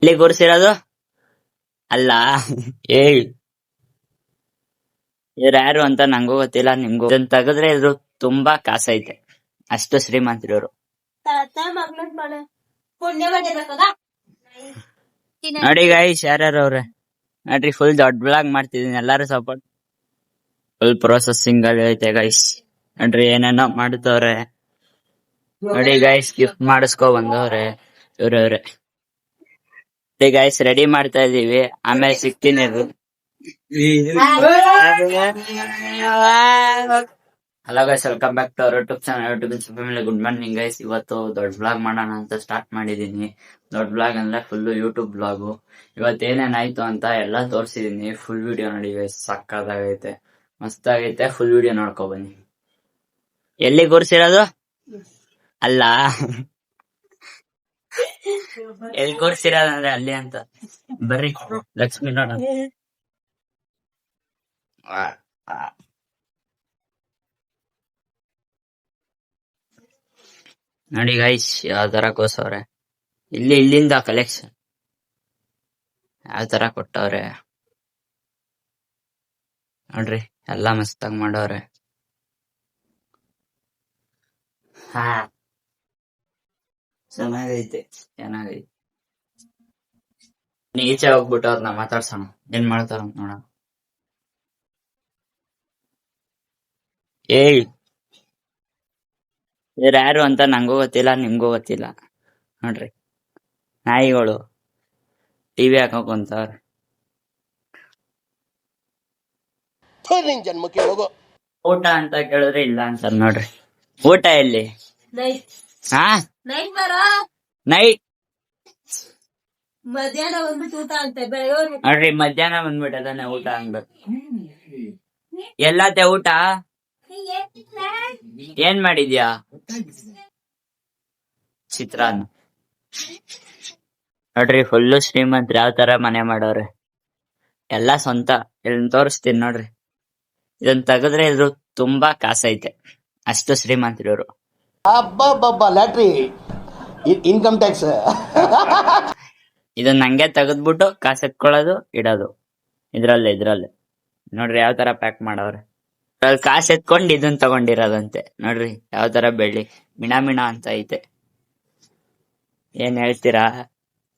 ಇಲ್ಲಿ ಕೂರ್ಸಿರೋದು ಅಲ್ಲ. ಏಯ್ ಇವ್ರು ಯಾರು ಅಂತ ನಂಗೂ ಗೊತ್ತಿಲ್ಲ, ನಿಮ್ಗೂ. ಇದನ್ನ ತೆಗೆದ್ರೆ ಇದ್ರು ತುಂಬಾ ಕಾಸೈತೆ, ಅಷ್ಟು ಶ್ರೀಮಂತರು. ನೋಡಿ ಗೈಸ್, ಯಾರ್ಯಾರು ಅವ್ರೆ ನೋಡ್ರಿ, ಫುಲ್ ದೊಡ್ಡ ಬ್ಲಾಗ್ ಮಾಡ್ತಿದೀನಿ, ಎಲ್ಲಾರು ಸಪೋರ್ಟ್. ಫುಲ್ ಪ್ರೊಸೆಸಿಂಗ್ ಅಲ್ಲಿ ಐತೆ ಗೈಸ್. ನೋಡ್ರಿ ಏನೇನೋ ಮಾಡ್ತವ್ರೆ. ನೋಡಿ ಗೈಸ್, ಗಿಫ್ಟ್ ಮಾಡಿಸ್ಕೊ ಬಂದವ್ರೆ ಇವ್ರವ್ರೆ. ಗೈಸ್ ರೆಡಿ ಮಾಡ್ತಾ ಇದೀವಿ, ಆಮೇಲೆ ಸಿಗ್ತೀನಿ ಅದು. Hello guys, welcome back to our YouTube channel. Good morning guys. ಇವತ್ತು ದೊಡ್ಡ ಬ್ಲಾಗ್ ಮಾಡೋಣ ಅಂತ ಸ್ಟಾರ್ಟ್ ಮಾಡಿದೀನಿ. ದೊಡ್ಡ ಬ್ಲಾಗ್ ಅಂದ್ರೆ ಫುಲ್ ಯೂಟ್ಯೂಬ್ ಬ್ಲಾಗು. ಇವತ್ತು ಏನೇನಾಯ್ತು ಅಂತ ಎಲ್ಲ ತೋರಿಸಿದೀನಿ. ಫುಲ್ ವಿಡಿಯೋ ನೋಡಿ ಗೈಸ್, ಸಕ್ಕದಾಗೈತೆ, ಮಸ್ತ್ ಆಗೈತೆ. ಫುಲ್ ವಿಡಿಯೋ ನೋಡ್ಕೊ ಬನ್ನಿ. ಎಲ್ಲಿ ಕೂರ್ಸಿರೋದು ಅಲ್ಲ, ಎಲ್ಲಿ ಕೂರ್ಸಿರೋದಂದ್ರೆ ಅಲ್ಲಿ ಅಂತ. ಬರ್ರಿ ಲಕ್ಷ್ಮಿ ನೋಡ. ನೋಡಿ ಗೈಸ್, ಯಾವ ತರ ಕೋಸವ್ರೆ. ಇಲ್ಲಿಂದ ಕಲೆಕ್ಷನ್ ಯಾವ ತರ ಕೊಟ್ಟವ್ರೆ ನೋಡ್ರಿ, ಎಲ್ಲಾ ಮಸ್ತಾಗ್ ಮಾಡವ್ರೆ. ಹಾ, ಚೆನ್ನಾಗೈತೆ. ಈಚೆ ಹೋಗ್ಬಿಟ್ಟು ಅವ್ರನ್ನ ಮಾತಾಡ್ಸೋಣ, ಏನ್ ಮಾಡ್ತಾರ ನೋಡ. ಏಯ್ ಇವ್ರು ಯಾರು ಅಂತ ನಂಗೂ ಗೊತ್ತಿಲ್ಲ, ನಿಮ್ಗೂ ಗೊತ್ತಿಲ್ಲ. ನೋಡ್ರಿ ನಾಯಿಗಳು ಟಿವಿ ಹಾಕೊಂತವ್ರೆ. ಊಟ ಅಂತ ಕೇಳಿದ್ರೆ ಇಲ್ಲ ಅಂತ. ನೋಡ್ರಿ ಊಟ ಎಲ್ಲಿ? ಹಾ, ನೈಟ್ ಮಧ್ಯಾಹ್ನ ಬಂದ್ಬಿಟ್ಟು ಊಟ ಅಂತ. ನೋಡ್ರಿ ಮಧ್ಯಾಹ್ನ ಬಂದ್ಬಿಟ್ಟು ಅದನ್ನ ಊಟ ಅನ್ಬೇಕು. ಎಲ್ಲತ್ತೆ ಊಟ? ಏನ್ ಮಾಡಿದ್ಯಾ? ಚಿತ್ರಾನ್ನ. ನೋಡ್ರಿ ಫುಲ್ಲು ಶ್ರೀಮಂತ್ರ ಯಾವ ತರ ಮನೆ ಮಾಡೋರೆ, ಎಲ್ಲಾ ಸ್ವಂತ. ಇದನ್ನ ತೋರಿಸ್ತೀನಿ ನೋಡ್ರಿ. ಇದನ್ನ ತೆಗೆದ್ರೆ ಇದ್ರು ತುಂಬಾ ಕಾಸೈತೆ, ಅಷ್ಟು ಶ್ರೀಮಂತರು ಇವ್ರು. ಲ್ಯಾಟ್ರಿ ಇನ್ಕಮ್ ಟ್ಯಾಕ್ಸ್. ಇದನ್ನ ಹಂಗೆ ತೆಗೆದ್ಬಿಟ್ಟು ಕಾಸು ಎತ್ಕೊಳ್ಳೋದು, ಇಡೋದು ಇದ್ರಲ್ಲೇ. ನೋಡ್ರಿ ಯಾವ ತರ ಪ್ಯಾಕ್ ಮಾಡವ್ರೆ. ಅದ್ರಲ್ಲಿ ಕಾಸು ಎತ್ಕೊಂಡು ಇದನ್ನ ತಗೊಂಡಿರೋದಂತೆ. ನೋಡ್ರಿ ಯಾವ ತರ ಬೆಳ್ಳಿ ಮಿಣ ಅಂತ ಐತೆ. ಏನ್ ಹೇಳ್ತೀರಾ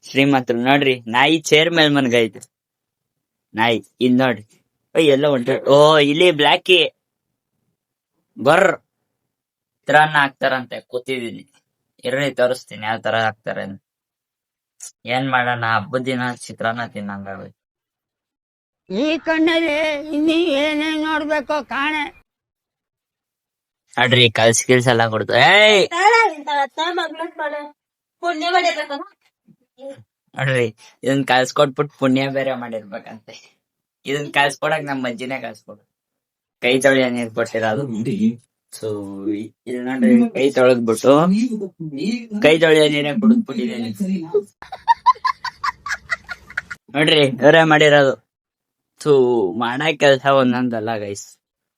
ಶ್ರೀಮಂತರು. ನೋಡ್ರಿ ನಾಯಿ ಚೇರ್ ಮೇಲ್ ಮನ್ಗೈತೆ. ನಾಯಿ ಇದ್ ನೋಡ್ರಿ, ಎಲ್ಲ ಉಂಟು. ಓ ಇಲ್ಲಿ ಬ್ಲ್ಯಾಕಿ ಬರ್ರ ಚಿತ್ರಾನ್ನ ಹಾಕ್ತಾರಂತೆ. ಕೂತಿದೀನಿ, ಇರ್ರಿ ತೋರಿಸ್ತೀನಿ ಯಾವ ತರ ಹಾಕ್ತಾರೆ ಅಂತ. ಏನ್ ಮಾಡೋಣ, ಹಬ್ಬದ ದಿನ ಚಿತ್ರಾನ್ನ ತಿನ್ನಂಗಾಗೋಯ್ತು. ಈ ಕಣ್ಣಲ್ಲಿ ಇನ್ನೀ ಏನೇನ್ ನೋಡ್ಬೇಕೋ ಕಾಣೆ. ನೋಡ್ರಿ ಕಲ್ಸ್ ಎಲ್ಲ ಕೊಡ್ತು. ಏಯ್ ನೋಡ್ರಿ ಇದನ್ ಕಲ್ಸ್ಕೊಟ್ಬಿಟ್ಟು ಪುಣ್ಯ ಬೇರೆ ಮಾಡಿರ್ಬೇಕಂತೆ. ಇದನ್ ಕಲ್ಸ್ಕೊಡಕ್ ನಮ್ ಅಜ್ಜಿನೇ ಕಲ್ಸ್ಕೊಡು. ಕೈ ತೊಳೆಯ ನೀರ್ ಕೊಟ್ಟಿರೋದು. ಸೊ ಇಲ್ಲಿ ನೋಡ್ರಿ, ಕೈ ತೊಳೆದ್ಬಿಟ್ಟು ಕೈ ತೊಳೆಯ ನೀರೇ ಕುಡಿದ್ಬಿಟ್ಟಿದ್ದೀನಿ. ನೋಡ್ರಿ ಇವರೇ ಮಾಡಿರೋದು. ಸೊ ಮಾಡಕ್ ಕೆಲ್ಸ ಒಂದೊಂದಲ್ಲ ಗೈಸ್.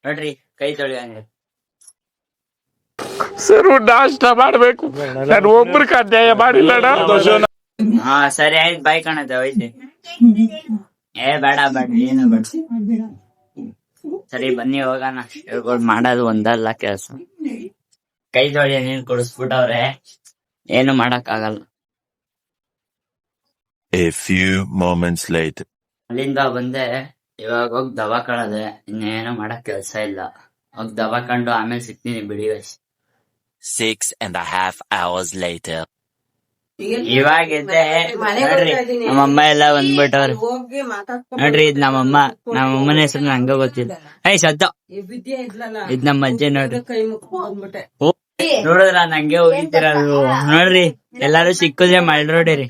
ನೋಡ್ರಿ ಕೈ ತೊಳೆಯ ನೀರು. ಸರ್ ನಾಷ್ಟ ಮಾಡ್ಬೇಕು, ನಾನು ಒಬ್ರಿಗೆ ಅನ್ಯಾಯ ಮಾಡಿಲ್ಲ. ಹಾ ಸರಿ ಆಯ್ತು, ಬಾಯ್ ಕಾಣತ್ತೆ, ಹೋಯ್ತಿ. ಬೇಡ ಏನು ಬೇಡ. ಸರಿ ಬನ್ನಿ ಹೋಗೋಣ. ಇವ್ರುಗಳು ಮಾಡೋದು ಒಂದಲ್ಲ ಕೆಲ್ಸ. ಕೈ ತೊಳೆಯ ನೀರ್ ಕುಡಿಸ್ಬಿಟ್ಟವ್ರೆ, ಏನು ಮಾಡಕ್ ಆಗಲ್ಲ. A few moments later. ಅಲ್ಲಿಂದ ಬಂದೆ, ಇವಾಗ ಹೋಗಿ ದವಾಕಳದೆ. ಇನ್ನೇನು ಮಾಡಕ್ ಕೆಲ್ಸ ಇಲ್ಲ. ಹೋಗಿ ದವಾಕೊಂಡು ಆಮೇಲೆ ಸಿಗ್ತೀನಿ ಬಿಡಿ ಗೈಸ್. 6.5 hours later. ಇವಾಗಿದೆ ನೋಡ್ರಿ, ನಮ್ಮಮ್ಮ ಎಲ್ಲ ಬಂದ್ಬಿಟ್ಟವ್ರಿ. ನೋಡ್ರಿ ಇದ್ ನಮ್ಮಮ್ಮನ ಹೆಸರು ನಂಗ ಗೊತ್ತಿಲ್ಲ. ಸದ್ದ ಇದ್ ನಮ್ಮ ಅಜ್ಜಿ. ನೋಡ್ರಿ ನೋಡಿದ್ರ ನಂಗೆ ಹೋಗಿತ್ತಿರೋದು. ನೋಡ್ರಿ ಎಲ್ಲಾರು ಸಿಕ್ಕುದ್ರೆ ಮಳ್ರೋಡಿರಿ.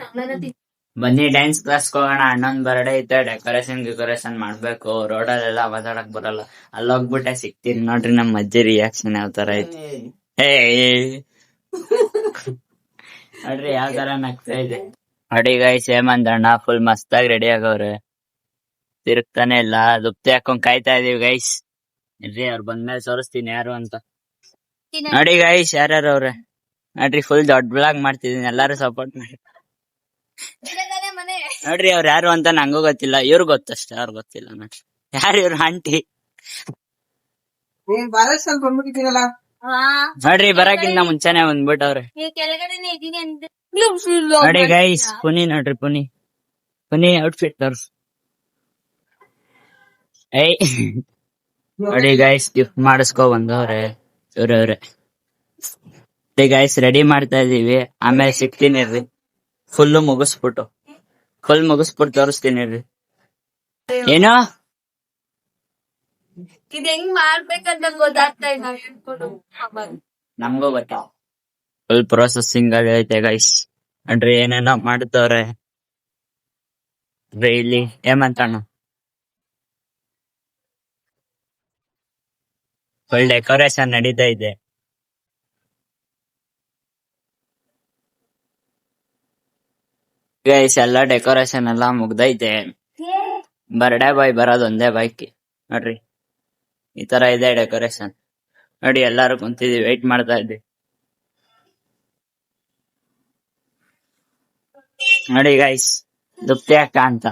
ಬನ್ನಿ ಡ್ಯಾನ್ಸ್ ಕ್ಲಾಸ್ ಹೋಗೋಣ. ಅಣ್ಣನ್ ಬರ್ಡೇ ಐತೆ, ಡೆಕೋರೇಷನ್ ಮಾಡ್ಬೇಕು. ರೋಡಲ್ಲೆಲ್ಲ ಮಾತಾಡಕ್ ಬರಲ್ಲ, ಅಲ್ಲೋಗ್ಬಿಟ್ಟೆ ಸಿಗ್ತೀನಿ. ನೋಡ್ರಿ ನಮ್ಮ ಅಜ್ಜಿ ರಿಯಾಕ್ಷನ್ ಯಾವ ತರ ಐತಿ. ನೋಡ್ರಿ ಯಾವ ತರ ನಗ್ತಾ ಇದೆ. ನೋಡಿ ಗೈಸ್, ಹೇಮಂತ್ ಅಣ್ಣ ಫುಲ್ ಮಸ್ತಾಗಿ ರೆಡಿ ಆಗವ್ರೆ. ತಿರುಗ್ತಾನೆ ಇಲ್ಲ, ದುಪ್ತಿ ಹಾಕೊಂಡ್ ಕಾಯ್ತಾ ಇದೀವಿ ಗೈಸ್. ಇರ್ರಿ ಅವ್ರು ಬಂದ್ಮೇಲೆ ತೋರಿಸ್ತೀನಿ ಯಾರು ಅಂತ. ನೋಡಿ ಗೈಸ್ ಯಾರ್ಯಾರು ಅವ್ರೆ. ನೋಡ್ರಿ ಫುಲ್ ದೊಡ್ಡ ಬ್ಲಾಗ್ ಮಾಡ್ತಿದೀನಿ, ಎಲ್ಲಾರು ಸಪೋರ್ಟ್ ಮಾಡಿ. ನೋಡ್ರಿ ಅವ್ರು ಯಾರು ಅಂತ ನಂಗೂ ಗೊತ್ತಿಲ್ಲ, ಇವ್ರು ಗೊತ್ತಷ್ಟೇ, ಅವ್ರು ಗೊತ್ತಿಲ್ಲ ನೋಡ್ರಿ ಯಾರು ಇವ್ರ ಆಂಟಿ. ನೋಡ್ರಿ ಬರಕಿನ್ನ ಮುಂಚೆನೆ ಬಂದ್ಬಿಟ್ಟವ್ರೆ. ನೋಡಿ ಗೈಸ್, ಪುನಿ ನೋಡ್ರಿ, ಪುನಿ ಔಟ್ಫಿಟ್ ತೋರ್ಸ್. ಏಯ್ ನೋಡಿ ಗೈಸ್, ಗಿಫ್ಟ್ ಮಾಡಿಸ್ಕೊ ಬಂದವ್ರೆ ಇವ್ರವ್ರೆ. ಗೈಸ್ ರೆಡಿ ಮಾಡ್ತಾ ಇದೀವಿ, ಆಮೇಲೆ ಸಿಗ್ತೀನಿ ಇರ್ರಿ. ಫುಲ್ ಮುಗಿಸ್ಬಿಟ್ಟು ತೋರಿಸ್ತೀನಿ ಇರ್ರಿ. ಏನೋ ಇದ್ ಹೆಂಗ್ ಮಾಡ್ಬೇಕಂತ ಗೊತ್ತಾಗ್ತಾ ಇಲ್ಲ. ನಮ್ಗೂ ಗೊತ್ತಾ, ಫುಲ್ ಪ್ರೊಸೆಸಿಂಗ್ ಆಗೈತೆ ಗೈಸ್. ನೋಡ್ರಿ ಏನೇನೋ ಮಾಡ್ತವ್ರೆ. ಇಲ್ಲಿ ಏಮಂತಣ್ಣ ಫುಲ್ ಡೆಕೋರೇಷನ್ ನಡೀತಾ ಇದೆ. ಗೈಸ್ ಎಲ್ಲ ಡೆಕೋರೇಷನ್ ಎಲ್ಲ ಮುಗ್ದೈತೆ. ಬರ್ಡೇ ಬಾಯ್ ಬರೋದ್ ಒಂದೇ ಬಾಯ್ಕಿ. ನೋಡ್ರಿ ಈ ತರ ಇದೆ ಡೆಕೋರೇಷನ್. ನೋಡಿ ಎಲ್ಲಾರು ಕುಂತಿದೀವಿ, ವೆಯ್ಟ್ ಮಾಡ್ತಾ ಇದ್ವಿ. ನೋಡಿ ಗೈಸ್, ದುಪ್ತಿ ಅಕ್ಕ ಅಂತ.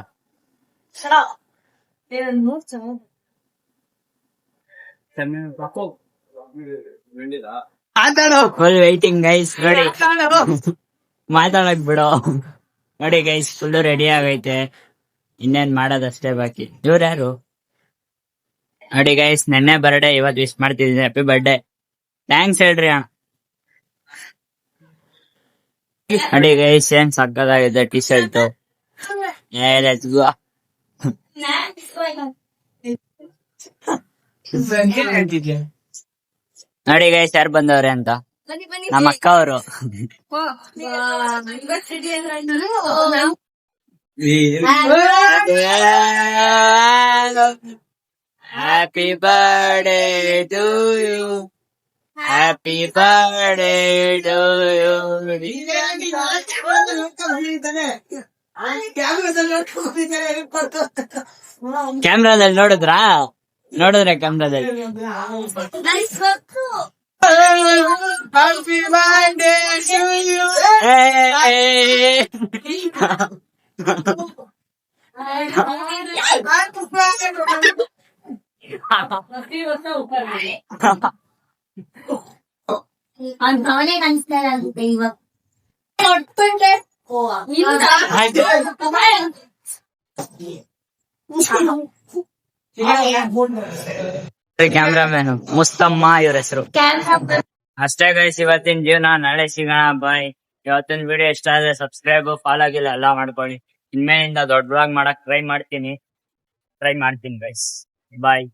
Full waiting guys. ನೋಡಿ ಮಾತಾಡಕ್ ಬಿಡೋ. ನೋಡಿ ಗೈಸ್, ಫುಲ್ ರೆಡಿ ಆಗೈತೆ, ಇನ್ನೇನ್ ಮಾಡೋದಷ್ಟೇ ಬಾಕಿ. ಇವ್ರು ಯಾರು? ನೋಡಿ ಗೈಸ್, ನೆನ್ನೆ ಬರ್ಡೇ, ಇವತ್ತು ವಿಶ್ ಮಾಡ್ತಿದ್ದೀನಿ, ಹ್ಯಾಪಿ ಬರ್ಡೇ. ಥ್ಯಾಂಕ್ಸ್ ಹೇಳ್ರಿ ಅಣ್ಣ. ನೋಡಿ ಗೈಸ್, ಏನ್ ಸಕ್ಕದಾಗಿದೆ ಟಿ ಶರ್ಟ್. Let's go. ನೋಡಿ ಗೈಸ್, ಯಾರು ಬಂದವ್ರೆ ಅಂತ, ನಮ್ಮ ಅಕ್ಕ ಅವರು. Happy birthday to you, happy birthday to you. ಕ್ಯಾಮ್ರಾದಲ್ಲಿ ನೋಡಿದ್ರೆ ಕ್ಯಾಮ್ರಾದಲ್ಲಿ ಹ್ಯಾಪಿ ಬರ್ಡೇ ಟು ಯು. ಅವನೇ ಕಾಣಿಸ್ತಾ ಇರುತ್ತೆ ಇವಾಗ. ಕ್ಯಾಮ್ರಾಮ್ಯಾನ್ ಮುಸ್ತಮ್ಮ ಇವ್ರ ಹೆಸರು. ಅಷ್ಟೇ ಗೈಸ್, ಇವತ್ತಿನ ಜೀವನ, ನಾಳೆ ಸಿಗೋಣ, ಬಾಯ್. ಇವತ್ತಿನ ವಿಡಿಯೋ ಇಷ್ಟ ಆದ್ರೆ ಸಬ್ಸ್ಕ್ರೈಬ್, ಫಾಲೋ ಆಗಿಲ್ಲ ಎಲ್ಲ ಮಾಡ್ಕೊಳ್ಳಿ. ಇನ್ಮೇಲಿಂದ ದೊಡ್ಡ ವ್ಲಾಗ್ ಮಾಡಕ್ ಟ್ರೈ ಮಾಡ್ತೀನಿ ಗೈಸ್. ಬಾಯ್.